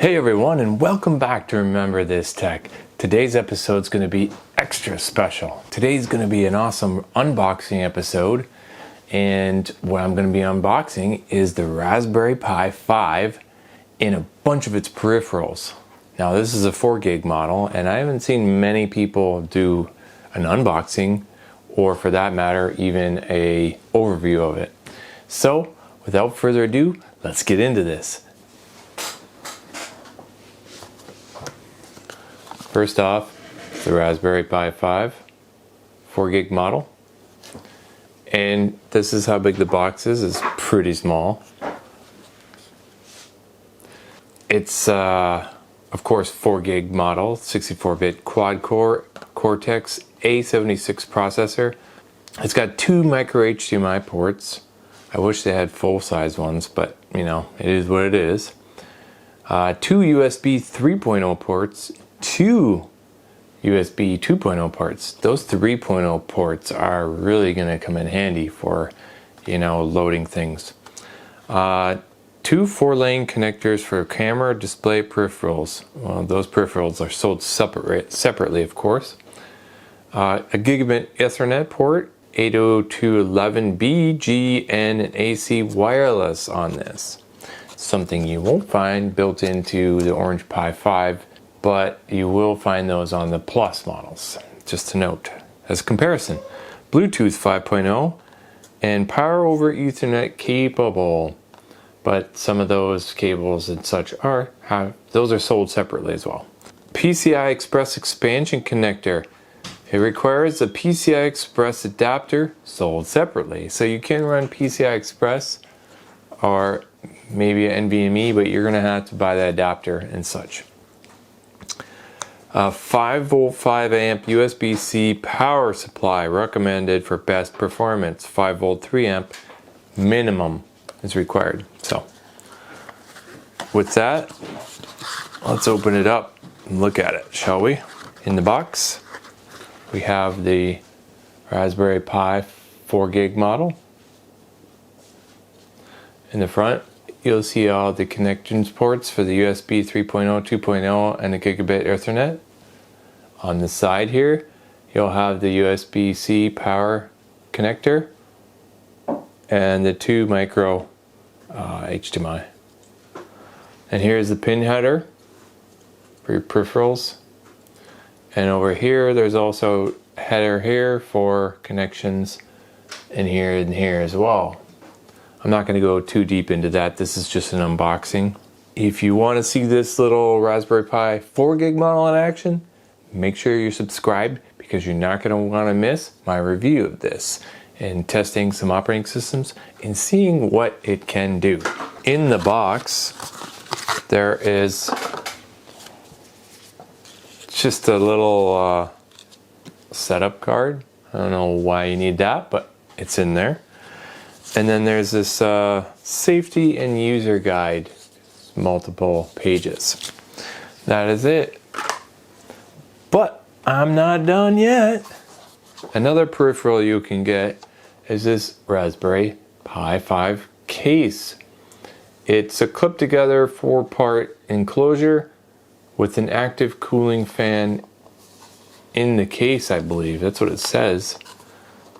Hey everyone, and welcome back to Remember This Tech. Today's episode is going to be extra special. Today's going to be an awesome unboxing episode, and what I'm going to be unboxing is the Raspberry Pi 5 and a bunch of its peripherals. Now this is a 4 gig model, and I haven't seen many people do an unboxing, or for that matter, even a overview of it. So without further ado, let's get into this. First off, the Raspberry Pi 5 4 gig model, and this is how big the box is. It's pretty small. It's of course 4 gig model, 64-bit quad core Cortex A76 processor. It's got 2 micro HDMI ports. I wish they had full-size ones, but you know, it is what it is. 2 USB 3.0 ports, 2 USB 2.0 ports. Those 3.0 ports are really going to come in handy for, you know, loading things. 2 4-lane connectors for camera, display, peripherals. Well, those peripherals are sold separately, of course. A gigabit Ethernet port, 802.11b, G, N, and AC wireless on this. Something you won't find built into the Orange Pi 5, but you will find those on the Plus models, just to note. As a comparison, Bluetooth 5.0 and Power over Ethernet capable, but some of those cables and such those are sold separately as well. PCI Express expansion connector. It requires a PCI Express adapter, sold separately. So you can run PCI Express or maybe an NVMe, but you're gonna have to buy the adapter and such. 5 volt 5 amp USB-C power supply recommended for best performance. 5 volt 3 amp minimum is required. So with that, let's open it up and look at it, shall we? In the box we have the Raspberry Pi 4 gig model. In the front you'll see all the connections ports for the USB 3.0, 2.0, and the gigabit Ethernet. On the side here, you'll have the USB-C power connector and the 2 micro HDMI. And here's the pin header for your peripherals. And over here, there's also a header here for connections, and here as well. I'm not going to go too deep into that. This is just an unboxing. If you want to see this little Raspberry Pi 4 gig model in action, make sure you're subscribed, because you're not going to want to miss my review of this and testing some operating systems and seeing what it can do. In the box, there is just a little setup card. I don't know why you need that, but it's in there. And then there's this safety and user guide, multiple pages. That is it. But I'm not done yet. Another peripheral you can get is this Raspberry Pi 5 case. It's a clip together 4-part enclosure with an active cooling fan in the case, I believe. That's what it says.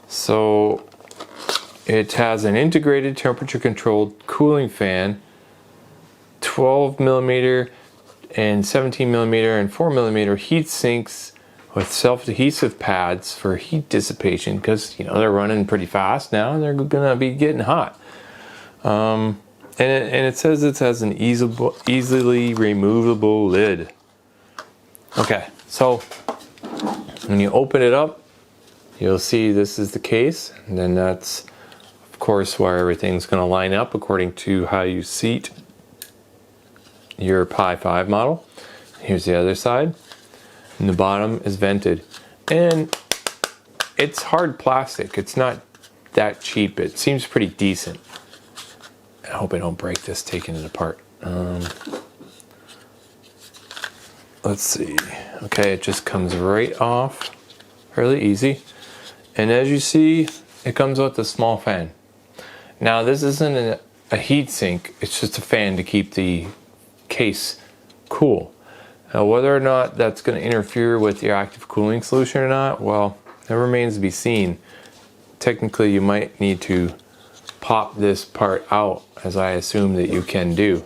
So it has an integrated temperature-controlled cooling fan, 12mm and 17mm and 4mm heat sinks with self-adhesive pads for heat dissipation, because you know they're running pretty fast now and they're gonna be getting hot. And it says it has an easily removable lid. Okay, so when you open it up, you'll see this is the case, and then that's of course where everything's going to line up according to how you seat your Pi 5 model. Here's the other side, and the bottom is vented, and it's hard plastic. It's not that cheap. It seems pretty decent. I hope I don't break this taking it apart. Let's see. Okay, it just comes right off, fairly easy. And as you see, it comes with a small fan. Now this isn't a heat sink, it's just a fan to keep the case cool. Now, whether or not that's going to interfere with your active cooling solution or not, well, that remains to be seen. Technically, you might need to pop this part out, as I assume that you can do.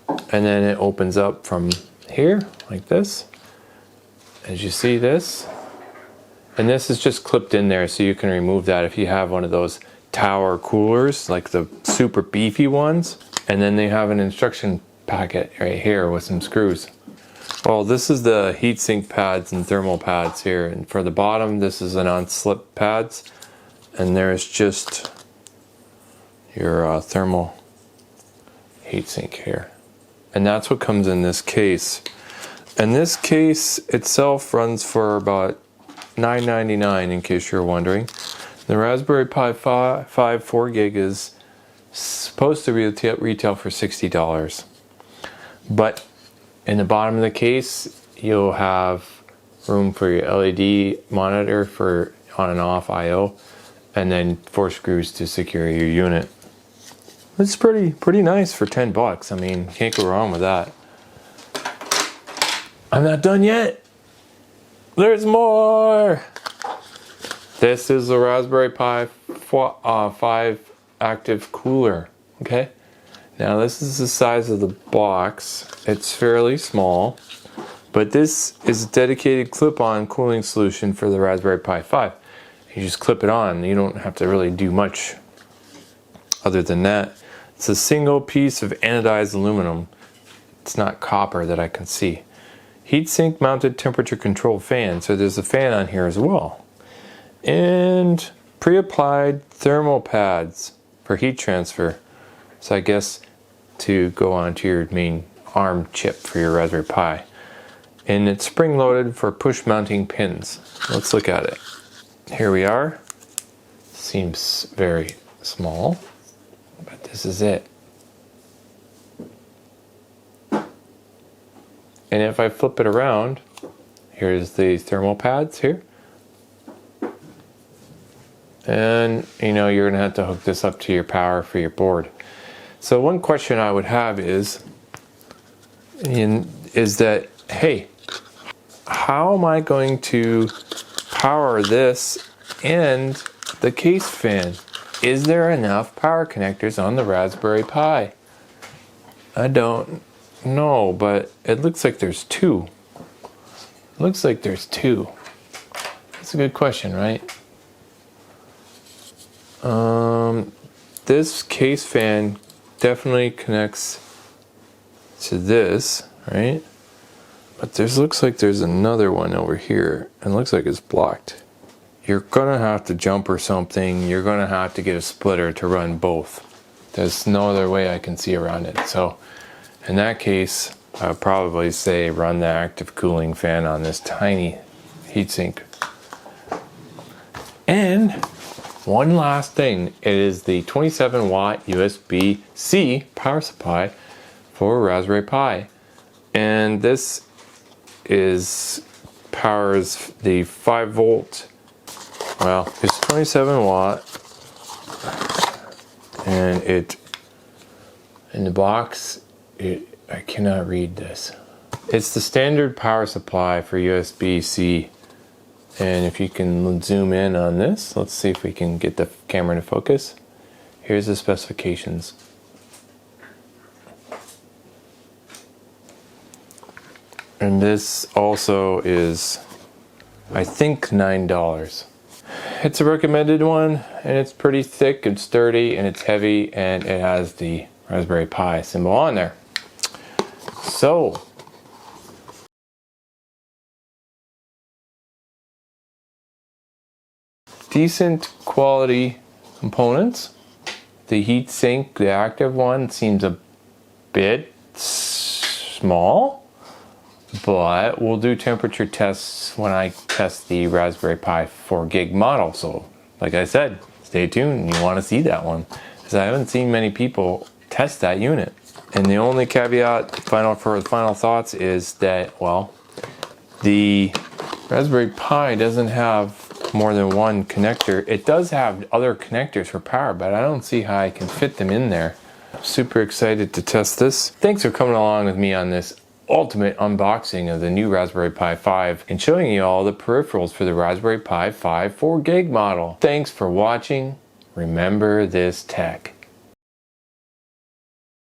And then it opens up from here, like this. As you see this. And this is just clipped in there, so you can remove that if you have one of those tower coolers, like the super beefy ones. And then they have an instruction packet right here with some screws. Well, this is the heatsink pads and thermal pads here. And for the bottom, this is an on-slip pads. And there's just your thermal heatsink here. And that's what comes in this case. And this case itself runs for about $9.99, in case you're wondering. The Raspberry Pi 5 4GB is supposed to retail for $60. But in the bottom of the case, you'll have room for your LED monitor for on and off I/O, and then 4 screws to secure your unit. It's pretty nice for $10. I mean, can't go wrong with that. I'm not done yet. There's more. This is the Raspberry Pi 5 active cooler. Okay. Now this is the size of the box. It's fairly small, but this is a dedicated clip-on cooling solution for the Raspberry Pi 5. You just clip it on. You don't have to really do much other than that. It's a single piece of anodized aluminum. It's not copper that I can see. Heatsink mounted temperature control fan. So there's a fan on here as well. And pre-applied thermal pads for heat transfer. So I guess to go onto your main ARM chip for your Raspberry Pi. And it's spring-loaded for push mounting pins. Let's look at it. Here we are. Seems very small, but this is it. And if I flip it around, here's the thermal pads here. And you know, you're gonna have to hook this up to your power for your board. So one question I would have is that, hey, how am I going to power this and the case fan? Is there enough power connectors on the Raspberry Pi? I don't know, but it looks like there's 2. Looks like there's 2. That's a good question, right? This case fan definitely connects to this, right? But looks like there's another one over here, and looks like it's blocked. You're gonna have to jump or something. You're gonna have to get a splitter to run both. There's no other way I can see around it. So in that case, I would probably say run the active cooling fan on this tiny heatsink. And one last thing, it is the 27 watt USB-C power supply for Raspberry Pi. And this powers the 5 volt, well, it's 27 watt, and in the box, I cannot read this. It's the standard power supply for USB-C. And if you can zoom in on this, let's see if we can get the camera to focus. Here's the specifications. And this also is, I think, $9. It's a recommended one, and it's pretty thick and sturdy, and it's heavy, and it has the Raspberry Pi symbol on there. So, decent quality components. The heatsink, the active one, seems a bit small, but we'll do temperature tests when I test the Raspberry Pi 4GB model. So, like I said, stay tuned. You want to see that one, because I haven't seen many people test that unit. And the only caveat, final thoughts, is that, well, the Raspberry Pi doesn't have more than one connector. It does have other connectors for power, but I don't see how I can fit them in there. I'm super excited to test this. Thanks for coming along with me on this ultimate unboxing of the new Raspberry Pi 5 and showing you all the peripherals for the Raspberry Pi 5 4 gig model. Thanks for watching. Remember this tech.